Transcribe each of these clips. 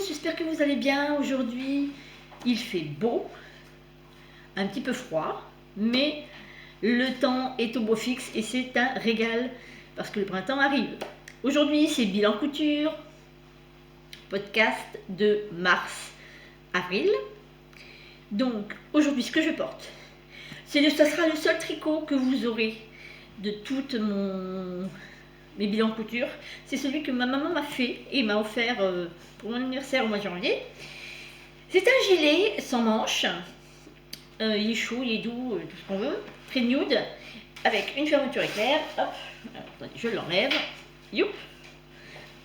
j'espère que vous allez bien. Aujourd'hui, il fait beau, un petit peu froid, mais le temps est au beau fixe et c'est un régal parce que le printemps arrive. Aujourd'hui, c'est Bilan Couture, podcast de mars-avril. Donc, aujourd'hui, ce que je porte, ça sera le seul tricot que vous aurez de toutes mes bilans couture. C'est celui que ma maman m'a fait et m'a offert pour mon anniversaire au mois de janvier. C'est un gilet sans manches. Il est chaud, il est doux, tout ce qu'on veut. Très nude, avec une fermeture éclair. Hop, alors, attendez, je l'enlève. Youp.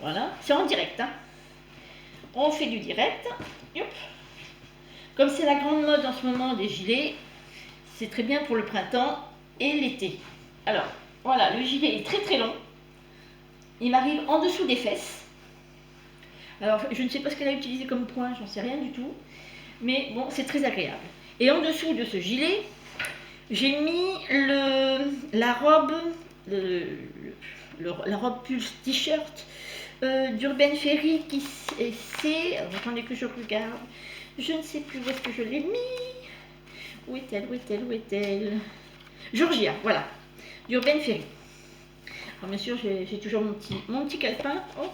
Voilà, c'est en direct. Hein. On fait du direct. Youp. Comme c'est la grande mode en ce moment des gilets, c'est très bien pour le printemps et l'été. Alors, voilà, le gilet est très très long. Il m'arrive en dessous des fesses. Alors, je ne sais pas ce qu'elle a utilisé comme point, j'en sais rien du tout. Mais bon, c'est très agréable. Et en dessous de ce gilet, j'ai mis la robe pulse t-shirt d'Urban Ferry qui c'est... Attendez que je regarde. Je ne sais plus où est-ce que je l'ai mis. Où est-elle, où est-elle, où est-elle? Georgia, voilà. D'Urban Ferry. Alors bien sûr, j'ai toujours mon petit calepin. Oh,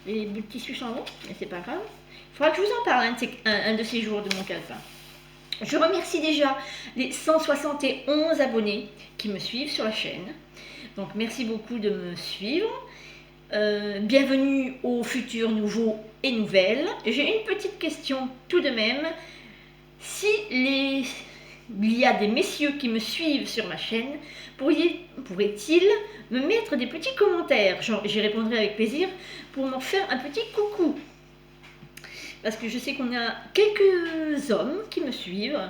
les bouts de tissu sont longs, mais c'est pas grave. Il faudra que je vous en parle un de ces jours de mon calepin. Je remercie déjà les 171 abonnés qui me suivent sur la chaîne. Donc merci beaucoup de me suivre. Bienvenue aux futurs nouveaux et nouvelles. J'ai une petite question tout de même. Si il y a des messieurs qui me suivent sur ma chaîne, pourraient-ils me mettre des petits commentaires? J'y répondrai avec plaisir pour m'en faire un petit coucou. Parce que je sais qu'on a quelques hommes qui me suivent.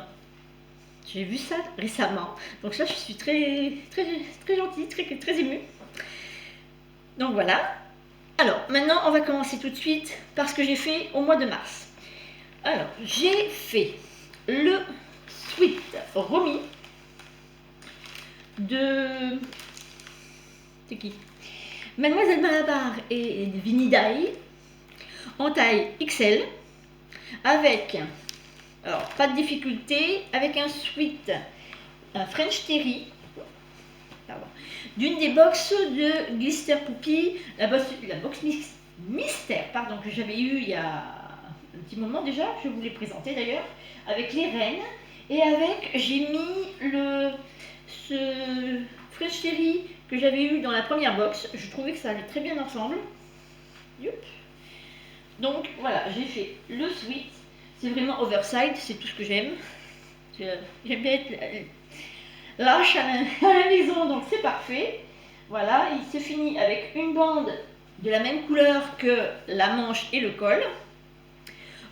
J'ai vu ça récemment. Donc là, je suis très, très, très gentille, très émue. Donc voilà. Alors, maintenant, on va commencer tout de suite par ce que j'ai fait au mois de mars. Alors, j'ai fait le sweat Romy de... C'est qui? Mademoiselle Malabar et Vinidai en taille XL avec, alors pas de difficulté, avec un sweat, un French Terry d'une des box de Glister Poupie, la box mystère pardon, que j'avais eu il y a un petit moment déjà, je vous l'ai présenté d'ailleurs, avec les reines, et avec, j'ai mis ce French Terry que j'avais eu dans la première box. Je trouvais que ça allait très bien ensemble. Youp. Donc voilà, j'ai fait le sweat, c'est vraiment oversize, c'est tout ce que j'aime. J'aime bien être lâche à la maison, donc c'est parfait. Voilà, il se finit avec une bande de la même couleur que la manche et le col.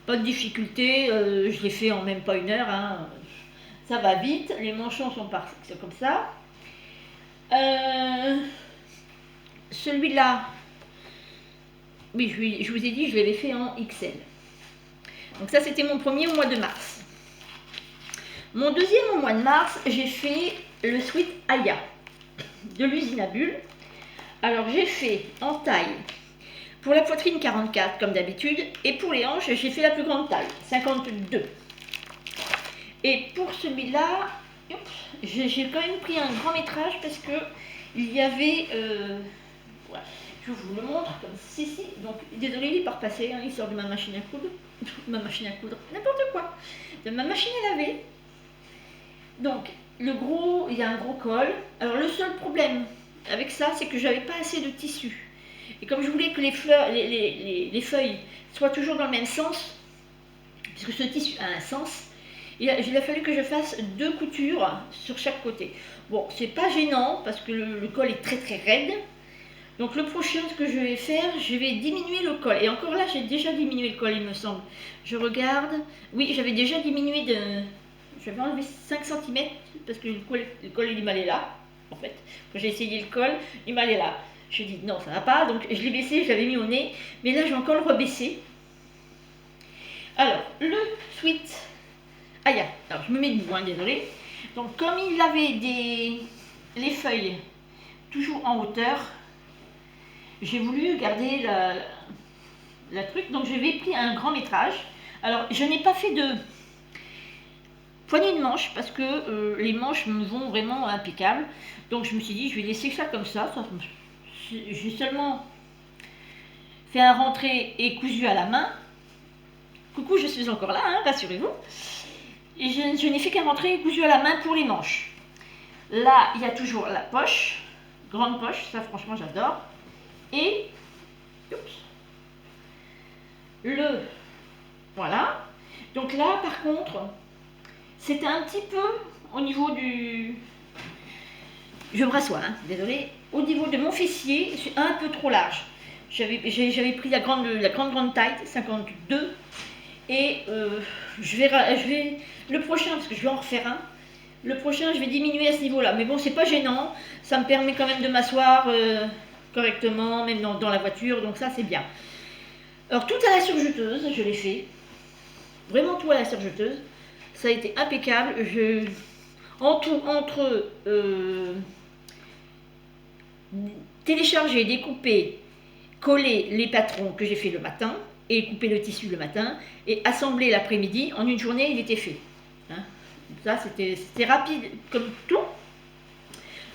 Pas de difficulté, je l'ai fait en même pas une heure, hein. Ça va vite, les manchons sont comme ça. Celui-là, oui, je vous ai dit, je l'avais fait en XL. Donc ça, c'était mon premier au mois de mars. Mon deuxième au mois de mars, j'ai fait le sweat Aya de l'usine à bulles. Alors, j'ai fait en taille pour la poitrine 44 comme d'habitude, et pour les hanches, j'ai fait la plus grande taille, 52. Et pour celui-là, j'ai quand même pris un grand métrage parce que il y avait... voilà. Je vous le montre comme ceci. Donc, désolé, il est pas repassé, hein, il sort de ma machine à coudre. N'importe quoi. De ma machine à laver. Donc, il y a un gros col. Alors, le seul problème avec ça, c'est que j'avais pas assez de tissu. Et comme je voulais que les feuilles soient toujours dans le même sens, puisque ce tissu a un sens, il a fallu que je fasse 2 coutures sur chaque côté. Bon, c'est pas gênant parce que le col est très très raide. Donc le prochain, ce que je vais faire, je vais diminuer le col. Et encore là, j'ai déjà diminué le col, il me semble. Je regarde. Oui, j'avais déjà diminué de... J'avais enlevé 5 cm parce que le col il m'allait là, en fait. Quand j'ai essayé le col, il m'allait là. Je dis non, ça va pas. Donc je l'ai baissé, je l'avais mis au nez. Mais là, je vais encore le rebaisser. Alors, le sweat... Aïe, alors je me mets debout, hein, désolé. Donc comme il avait les feuilles toujours en hauteur, j'ai voulu garder la truc. Donc je vais pris un grand métrage. Alors je n'ai pas fait de poignée de manches parce que les manches me vont vraiment impeccables. Donc je me suis dit je vais laisser ça comme ça. J'ai seulement fait un rentré et cousu à la main. Coucou, je suis encore là, hein, rassurez-vous. Et je n'ai fait qu'un rentré et cousu à la main pour les manches. Là, il y a toujours la poche, grande poche, ça franchement j'adore. Et voilà. Donc là, par contre, c'était un petit peu au niveau du... Je me rassois, hein, désolé. Au niveau de mon fessier, c'est un peu trop large. J'avais pris la grande taille, 52. Et je vais le prochain, parce que je vais en refaire un. Le prochain, je vais diminuer à ce niveau-là. Mais bon, c'est pas gênant. Ça me permet quand même de m'asseoir correctement, même dans la voiture. Donc ça, c'est bien. Alors, tout à la surjeteuse, je l'ai fait. Vraiment tout à la surjeteuse. Ça a été impeccable. Entre télécharger, découper, coller les patrons que j'ai fait le matin et couper le tissu le matin et assembler l'après-midi, en une journée, il était fait. Hein, ça, c'était rapide comme tout.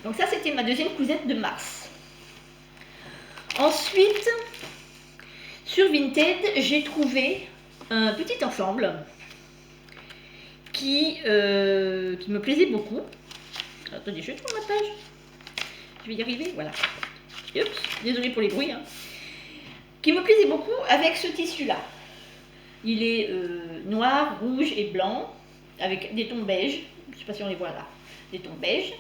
Donc ça, c'était ma deuxième cousette de mars. Ensuite, sur Vinted, j'ai trouvé un petit ensemble qui me plaisait beaucoup. Attendez, je trouve ma page. Je vais y arriver, voilà. Oups, désolée pour les bruits. Hein. Qui me plaisait beaucoup avec ce tissu-là. Il est noir, rouge et blanc, avec des tons beige. Je ne sais pas si on les voit là. Des tons beige.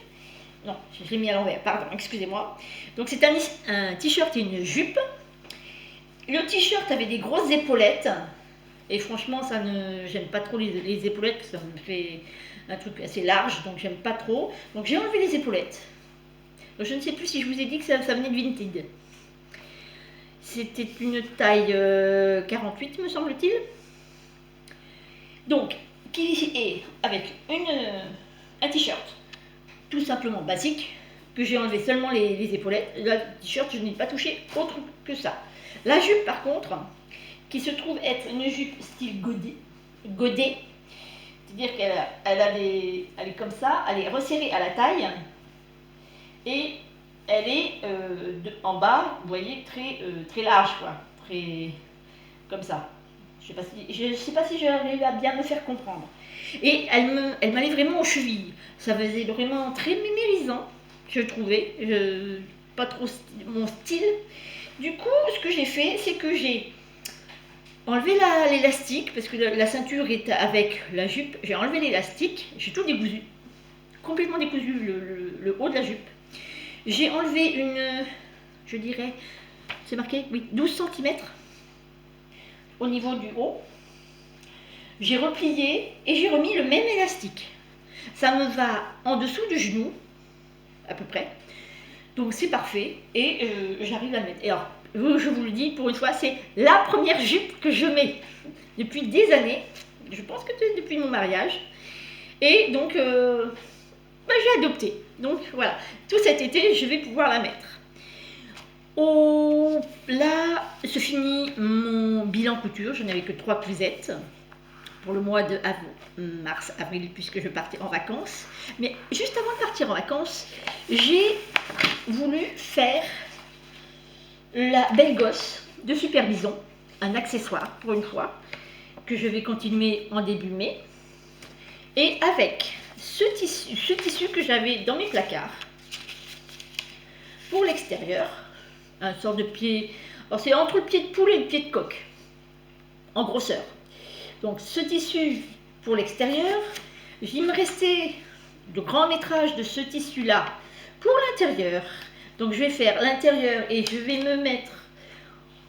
Non, je l'ai mis à l'envers, pardon, excusez-moi. Donc c'est un t-shirt et une jupe. Le t-shirt avait des grosses épaulettes. Et franchement, j'aime pas trop les épaulettes, ça me fait un truc assez large, donc j'aime pas trop. Donc j'ai enlevé les épaulettes. Donc, je ne sais plus si je vous ai dit que ça venait de Vinted. C'était une taille 48, me semble-t-il. Donc, qui est avec un t-shirt tout simplement basique, que j'ai enlevé seulement les épaulettes. Le t-shirt, je n'ai pas touché autre que ça. La jupe, par contre, qui se trouve être une jupe style godée, c'est-à-dire qu'elle est comme ça, elle est resserrée à la taille, et elle est en bas, vous voyez, très large, quoi, très comme ça. Je ne sais pas si j'arrive à bien me faire comprendre. Et elle m'allait vraiment aux chevilles. Ça faisait vraiment très mémérisant, je trouvais. Pas trop mon style. Du coup, ce que j'ai fait, c'est que j'ai enlevé l'élastique, parce que la ceinture est avec la jupe. J'ai enlevé l'élastique, j'ai tout décousu. Complètement décousu le haut de la jupe. J'ai enlevé je dirais, c'est marqué, oui, 12 cm au niveau du haut. J'ai replié et j'ai remis le même élastique. Ça me va en dessous du genou, à peu près. Donc c'est parfait et j'arrive à le mettre. Et alors, je vous le dis, pour une fois, c'est la première jupe que je mets depuis des années. Je pense que c'est depuis mon mariage. Et donc, j'ai adopté. Donc voilà, tout cet été, je vais pouvoir la mettre. Là, se finit mon bilan couture. Je n'avais que 3 cousettes pour le mois de mars-avril, puisque je partais en vacances. Mais juste avant de partir en vacances, j'ai voulu faire la belle gosse de Super Bison, un accessoire pour une fois, que je vais continuer en début mai. Et avec ce tissu que j'avais dans mes placards, pour l'extérieur, un sort de pied, alors c'est entre le pied de poule et le pied de coq, en grosseur. Donc ce tissu pour l'extérieur, il me restait de grands métrages de ce tissu-là pour l'intérieur. Donc je vais faire l'intérieur et je vais me mettre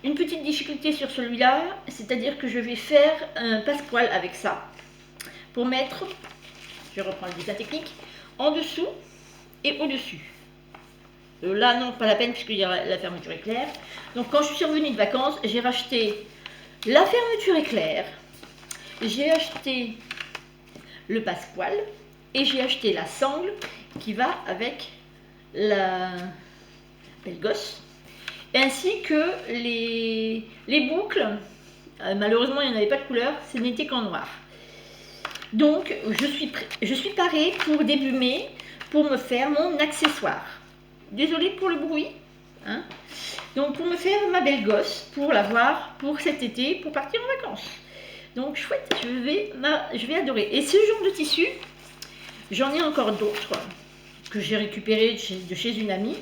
une petite difficulté sur celui-là, c'est-à-dire que je vais faire un passepoil avec ça, pour mettre, je reprends le dessin technique, en dessous et au-dessus. Là non, pas la peine puisque la fermeture éclair. Donc quand je suis revenue de vacances, j'ai racheté la fermeture éclair, j'ai acheté le passepoil et j'ai acheté la sangle qui va avec la belle gosse. ainsi que les boucles. Malheureusement, il n'y en avait pas de couleur, ce n'était qu'en noir. Donc, je suis parée pour début mai, pour me faire mon accessoire. Désolée pour le bruit. Hein. Donc, pour me faire ma belle gosse, pour l'avoir pour cet été, pour partir en vacances. Donc, chouette, je vais adorer. Et ce genre de tissu, j'en ai encore d'autres que j'ai récupéré de chez une amie.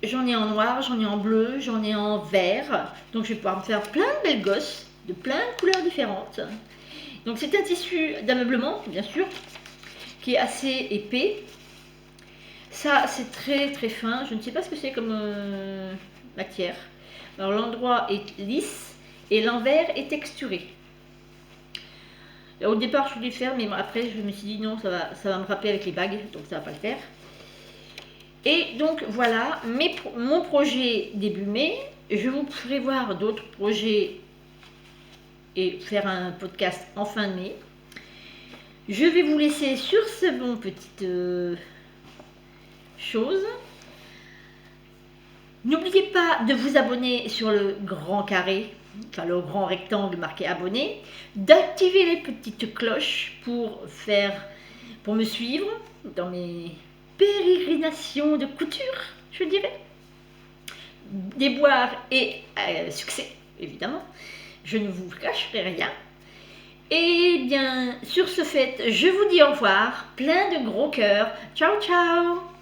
J'en ai en noir, j'en ai en bleu, j'en ai en vert. Donc, je vais pouvoir me faire plein de belles gosses, de plein de couleurs différentes. Donc, c'est un tissu d'ameublement, bien sûr, qui est assez épais. Ça, c'est très très fin. Je ne sais pas ce que c'est comme matière. Alors, l'endroit est lisse et l'envers est texturé. Au départ, je voulais faire, mais après, je me suis dit non, ça va me frapper avec les bagues, donc ça ne va pas le faire. Et donc, voilà mon projet début mai. Je vous ferai voir d'autres projets et faire un podcast en fin de mai. Je vais vous laisser sur ce bon petite chose. N'oubliez pas de vous abonner sur le grand carré, enfin le grand rectangle marqué abonné, d'activer les petites cloches pour me suivre dans mes pérégrinations de couture, je dirais. Déboire et succès, évidemment. Je ne vous cacherai rien. Et bien, sur ce fait, je vous dis au revoir, plein de gros cœurs. Ciao, ciao!